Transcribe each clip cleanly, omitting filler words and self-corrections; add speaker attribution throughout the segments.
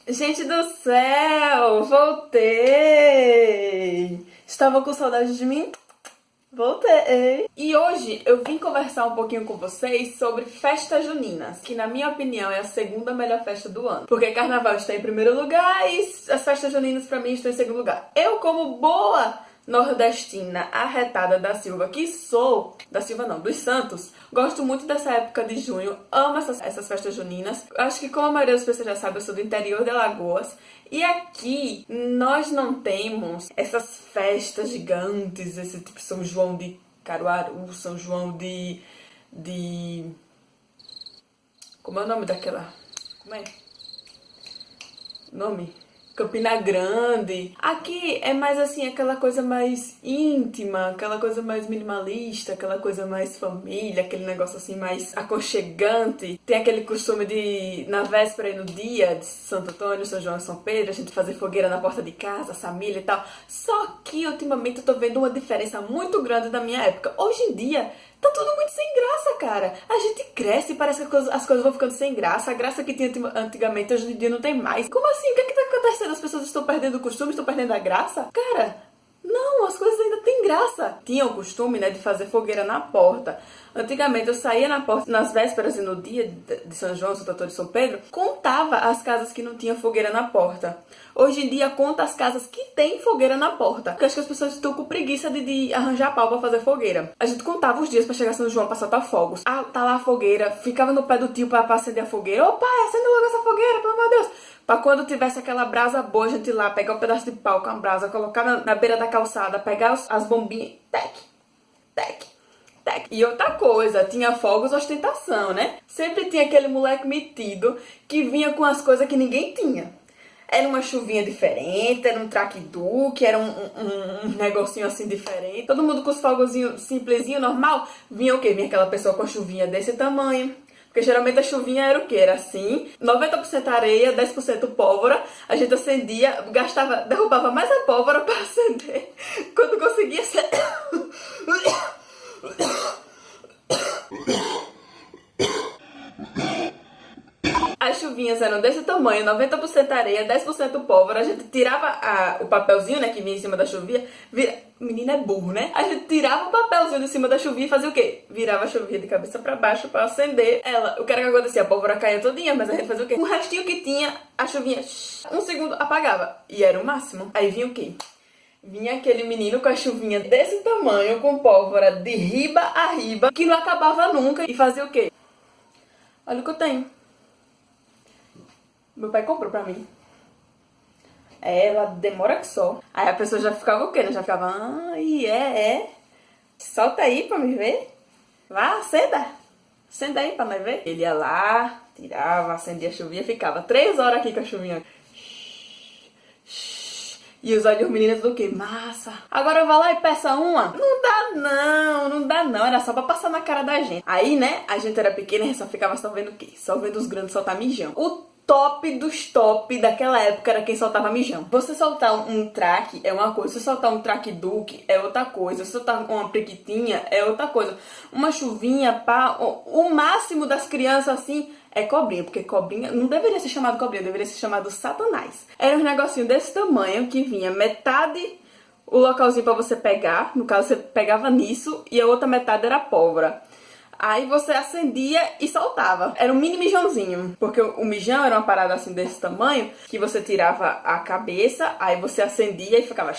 Speaker 1: Gente do céu, voltei! Estava com saudade de mim? Voltei! E hoje eu vim conversar um pouquinho com vocês sobre festas juninas, que na minha opinião é a segunda melhor festa do ano. Porque carnaval está em primeiro lugar e as festas juninas pra mim estão em segundo lugar. Eu, como boa nordestina arretada da Silva, que sou, da Silva não, dos Santos, gosto muito dessa época de junho, amo essas festas juninas. Acho que como a maioria das pessoas já sabe, eu sou do interior de Alagoas e aqui nós não temos essas festas gigantes, esse tipo São João de Caruaru, São João de... Como é o nome daquela... Como é? Nome? Campina Grande. Aqui é mais assim, aquela coisa mais íntima, aquela coisa mais minimalista, aquela coisa mais família, aquele negócio assim mais aconchegante. Tem aquele costume de, na véspera e no dia de Santo Antônio, São João e São Pedro, a gente fazer fogueira na porta de casa, família e tal. Só que ultimamente eu tô vendo uma diferença muito grande da minha época. Hoje em dia, tá tudo muito sem graça, cara. A gente cresce e parece que as coisas vão ficando sem graça. A graça que tinha antigamente, hoje em dia não tem mais. Como assim? O que é que tá acontecendo? As pessoas estão perdendo o costume, estão perdendo a graça? Cara, não, as coisas ainda têm graça. Tinha o costume, né, de fazer fogueira na porta. Antigamente eu saía na porta, nas vésperas e no dia de São João, Santo Antônio e São Pedro, contava as casas que não tinham fogueira na porta. Hoje em dia conta as casas que tem fogueira na porta. Porque acho que as pessoas estão com preguiça de arranjar pau pra fazer fogueira. A gente contava os dias pra chegar São João pra soltar fogos. Ah, tá lá a fogueira, ficava no pé do tio pra acender a fogueira. Ô pai, acende logo essa fogueira, pelo amor de Deus. Pra quando tivesse aquela brasa boa, a gente ir lá, pegar um pedaço de pau com a brasa, colocar na beira da calçada, pegar as bombinhas, tec, tec, tec. E outra coisa, tinha fogos ostentação, né? Sempre tinha aquele moleque metido que vinha com as coisas que ninguém tinha. Era uma chuvinha diferente, era um traque-duque, era um negocinho assim diferente. Todo mundo com os fogozinhos simplesinho, normal. Vinha o quê? Vinha aquela pessoa com a chuvinha desse tamanho. Porque geralmente a chuvinha era o quê? Era assim, 90% areia, 10% pólvora. A gente acendia, gastava, derrubava mais a pólvora para acender. Quando conseguia ser... As chuvinhas eram desse tamanho, 90% areia, 10% pólvora. A gente tirava o papelzinho, né, que vinha em cima da chuvinha. Menina é burro, né? A gente tirava o papelzinho de cima da chuvinha e fazia o quê? Virava a chuvinha de cabeça pra baixo pra acender ela. O que era que acontecia? A pólvora caía todinha, mas a gente fazia o quê? Um restinho que tinha, a chuvinha, um segundo, apagava. E era o máximo. Aí vinha o quê? Vinha aquele menino com a chuvinha desse tamanho, com pólvora de riba a riba, que não acabava nunca. E fazia o quê? Olha o que eu tenho. Meu pai comprou pra mim. Ela demora que só. Aí a pessoa já ficava o quê? Já ficava, solta aí pra me ver. Vá, senta. Senta aí pra nós ver. Ele ia lá, tirava, acendia a chuvinha, ficava 3 horas aqui com a chuvinha. E os olhos meninos do quê? Massa. Agora eu vou lá e peça uma. Não dá não, não dá não. Era só pra passar na cara da gente. Aí, né, a gente era pequena e só ficava só vendo o quê? Só vendo os grandes soltar mijão. O top dos top daquela época era quem soltava mijão. Você soltar um traque é uma coisa, você soltar um traque-duque é outra coisa, você soltar uma priquitinha é outra coisa. Uma chuvinha, pá, o máximo das crianças assim é cobrinha, porque cobrinha não deveria ser chamado cobrinha, deveria ser chamado satanás. Era um negocinho desse tamanho que vinha metade o localzinho pra você pegar, no caso você pegava nisso e a outra metade era pólvora. Aí você acendia e soltava. Era um mini mijãozinho. Porque o mijão era uma parada assim desse tamanho, que você tirava a cabeça, aí você acendia e ficava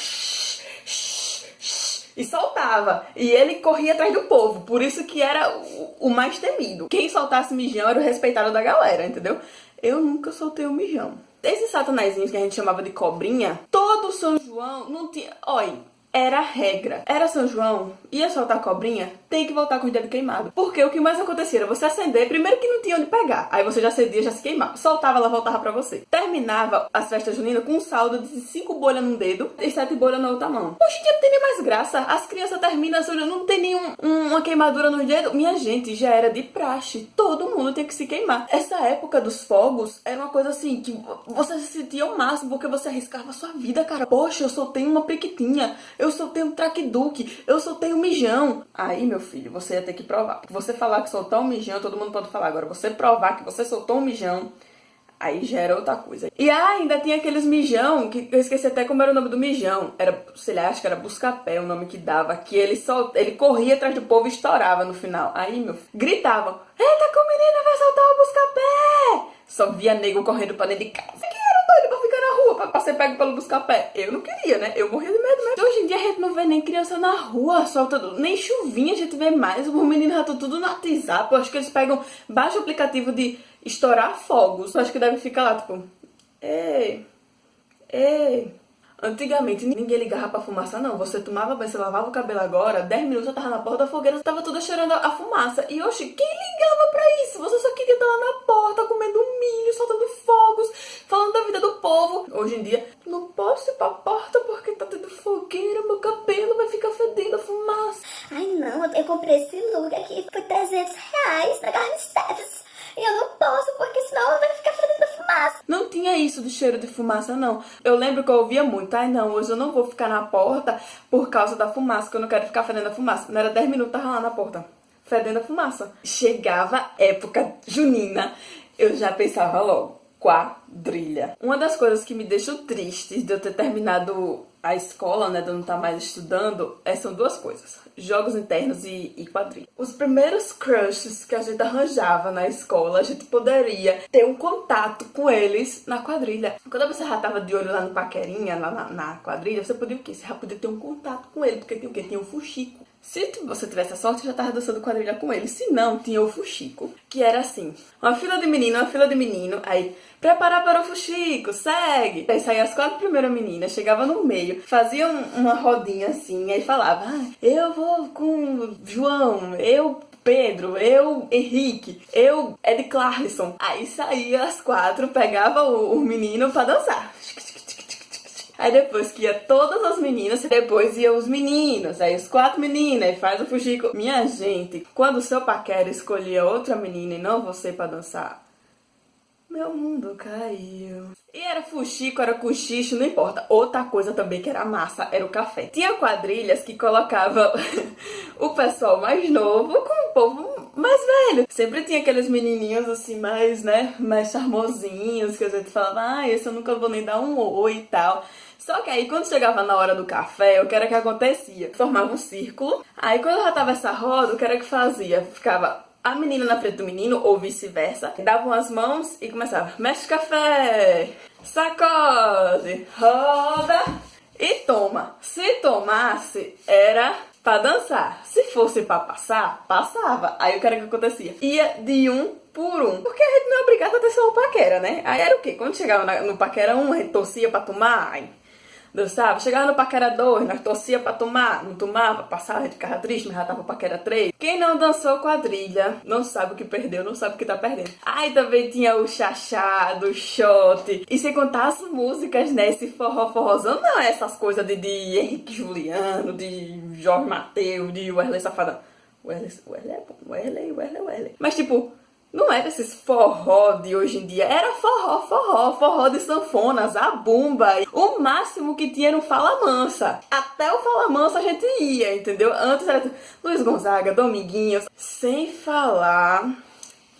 Speaker 1: e soltava. E ele corria atrás do povo. Por isso que era o mais temido. Quem soltasse mijão era o respeitado da galera, entendeu? Eu nunca soltei um mijão. Esses satanazinhos que a gente chamava de cobrinha, todo São João não tinha... Olha, era a regra. Era São João, ia soltar a cobrinha, tem que voltar com o dedo queimado. Porque o que mais acontecia era você acender, primeiro que não tinha onde pegar. Aí você já acendia, já se queimava. Soltava, ela voltava pra você. Terminava as festas juninas com um saldo de 5 bolhas num dedo e 7 bolhas na outra mão. Hoje em dia não tem nem mais graça. As crianças terminam, não tem nenhuma queimadura nos dedos. Minha gente, já era de praxe. Todo mundo tinha que se queimar. Essa época dos fogos era uma coisa assim, que você se sentia o máximo, porque você arriscava a sua vida, cara. Poxa, eu soltei uma priquitinha. Eu soltei um traque-duque, eu soltei um mijão. Aí, meu filho, você ia ter que provar. Você falar que soltou um mijão, todo mundo pode falar. Agora, você provar que você soltou um mijão, Aí já era outra coisa. E ainda tinha aqueles mijão, que eu esqueci até como era o nome do mijão. Era, sei lá, acho que era Buscapé o nome que dava. Que ele corria atrás do povo e estourava no final. Aí, meu filho, gritavam: eita, que o menino vai soltar o Buscapé! Só via nego correndo pra dentro de casa. Que era doido pra ficar na rua, pra ser pego pelo Buscapé. Eu não queria, né? Eu morria de medo mesmo. Hoje em dia a gente não vê nem criança na rua soltando, nem chuvinha a gente vê mais. Os meninos já estão tudo no WhatsApp. Eu acho que eles pegam, baixa o aplicativo de estourar fogos. Eu acho que deve ficar lá, tipo, ei. Antigamente ninguém ligava pra fumaça, não. Você tomava banho, você lavava o cabelo agora, 10 minutos eu tava na porta da fogueira, tava toda cheirando a fumaça. E oxe, quem ligava pra isso? Você só queria estar lá na porta, comendo milho, soltando fogos, falando da vida do povo. Hoje em dia, não posso ir pra porta porque tá tendo fogueira, meu cabelo vai ficar fedendo a fumaça.
Speaker 2: Ai não, eu comprei esse look aqui por R$300 na Garden Steps. E eu não posso, porque senão vai ficar fedendo fumaça.
Speaker 1: Não tinha isso de cheiro de fumaça, não. Eu lembro que eu ouvia muito: ai não, hoje eu não vou ficar na porta por causa da fumaça, que eu não quero ficar fedendo a fumaça. Não era 10 minutos, tava lá na porta, fedendo a fumaça. Chegava época junina, eu já pensava logo: quadrilha. Uma das coisas que me deixou triste de eu ter terminado a escola, né, de eu não estar mais estudando, são duas coisas: jogos internos e quadrilha. Os primeiros crushes que a gente arranjava na escola, a gente poderia ter um contato com eles na quadrilha. Quando você já tava de olho lá no paquerinha, lá na quadrilha, você podia o quê? Você já podia ter um contato com ele, porque tinha o quê? Tinha um fuxico. Se você tivesse a sorte, já tava dançando quadrilha com ele. Se não, tinha o fuxico, que era assim: uma fila de menino, aí, preparar para o fuxico, segue. Aí saía as 4 primeiras meninas, chegava no meio, fazia uma rodinha assim, aí falava: eu vou com João, eu Pedro, eu Henrique, eu Ed Clarkson. Aí saía as 4, pegava o menino pra dançar. Aí depois que ia todas as meninas, depois ia os meninos, aí os 4 meninas, aí faz o fuxico. Minha gente, quando o seu paquera escolhia outra menina e não você pra dançar, meu mundo caiu. E era fuxico, era cochicho, não importa. Outra coisa também que era massa era o café. Tinha quadrilhas que colocavam o pessoal mais novo com o povo mais velho. Sempre tinha aqueles menininhos assim, mais, né, mais charmosinhos, que a gente falava: esse eu nunca vou nem dar um oi e tal. Só que aí, quando chegava na hora do café, o que era que acontecia? Formava um círculo. Aí, quando já tava essa roda, o que era que fazia? Ficava a menina na frente do menino, ou vice-versa. Davam as mãos e começava: mexe café, sacode, roda e toma. Se tomasse, era pra dançar. Se fosse pra passar, passava. Aí, o que era que acontecia? Ia de um por um. Porque a gente não é obrigada a ter só um paquera, né? Aí era o quê? Quando chegava no paquera 1, a gente torcia pra tomar. Ai, dançava. Chegava no paquera 2, nós torcia pra tomar. Não tomava, passava, a gente ficava triste, mas já tava paquera 3. Quem não dançou quadrilha não sabe o que perdeu, não sabe o que tá perdendo. Aí também tinha o chachado, o shot. E sem contar as músicas, né? Esse forrozão. Não é essas coisas de Henrique Juliano, de Jorge Mateus, de Wesley Safadão. Wesley é bom. Wesley. Mas tipo, não era esses forró de hoje em dia. Era forró de sanfona, zabumba. O máximo que tinha era um Fala Mansa. Até o Fala Mansa a gente ia, entendeu? Antes era Luiz Gonzaga, Dominguinhos. Sem falar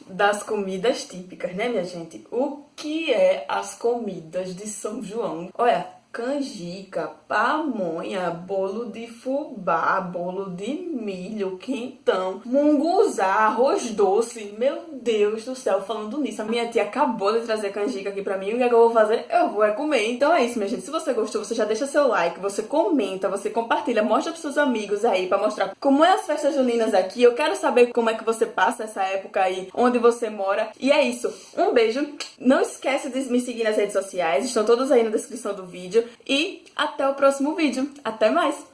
Speaker 1: das comidas típicas, né, minha gente? O que é as comidas de São João? Olha, canjica, pamonha, bolo de fubá, bolo de milho, quentão, munguzá, arroz doce. Meu Deus do céu, falando nisso, a minha tia acabou de trazer canjica aqui pra mim. O que é que eu vou fazer? Eu vou comer. Então é isso, minha gente. Se você gostou, você já deixa seu like, você comenta, você compartilha, mostra pros seus amigos aí pra mostrar como é as festas juninas aqui. Eu quero saber como é que você passa essa época aí, onde você mora. E é isso. Um beijo. Não esquece de me seguir nas redes sociais, estão todas aí na descrição do vídeo. E até o próximo vídeo. Até mais!